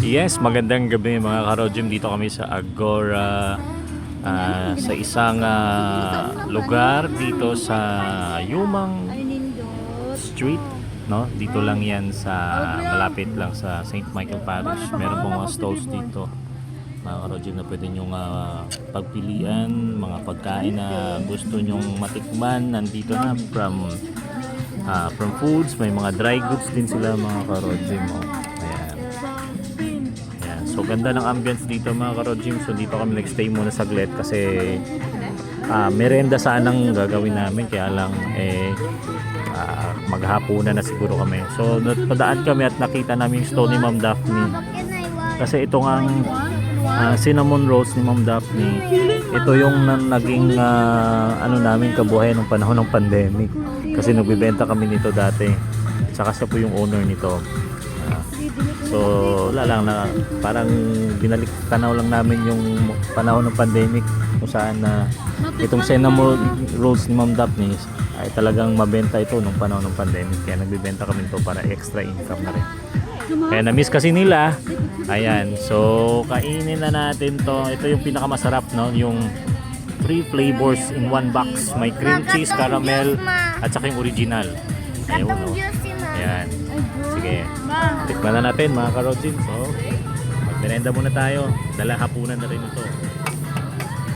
Yes, magandang gabi mga ka-Rojim. Dito kami sa Agora, sa isang lugar dito sa Yumang Street, no? Dito lang 'yan sa malapit lang sa St. Michael Parish. Meron pong mga stalls dito. Mga ka-Rojim na pwede nyong pagpilian, mga pagkain na gusto nyong matikman. Nandito na from foods, may mga dry goods din sila mga ka-Rojim. Oh. So ganda ng ambience dito mga ka-Rojim. So dito kami nagstay muna saglit kasi merenda sanang gagawin namin, kaya lang maghapunan na siguro kami. So padaan kami at nakita namin yung stall ni Ma'am Daphne. Kasi ito nga cinnamon rolls ni Ma'am Daphne. Ito yung naging ano namin kabuhay nung panahon ng pandemic. Kasi nagbebenta kami nito dati. Saka siya po yung owner nito. So wala lang na parang binalik tanaw lang namin yung panahon ng pandemic kung saan itong cinnamon rolls ni Ma'am Daphne ay talagang mabenta ito nung panahon ng pandemic, kaya nagbibenta kami ito para extra income na rin. Kaya na-miss kasi nila. Ayan, so kainin na natin to. Ito yung pinakamasarap, no? Yung 3 flavors in one box. May cream cheese, caramel at saka yung original. Ayun, no? Ayan. Sige, tikman na natin mga ka-Rojim. So, magmerenda muna tayo. Dala hapunan na rin ito.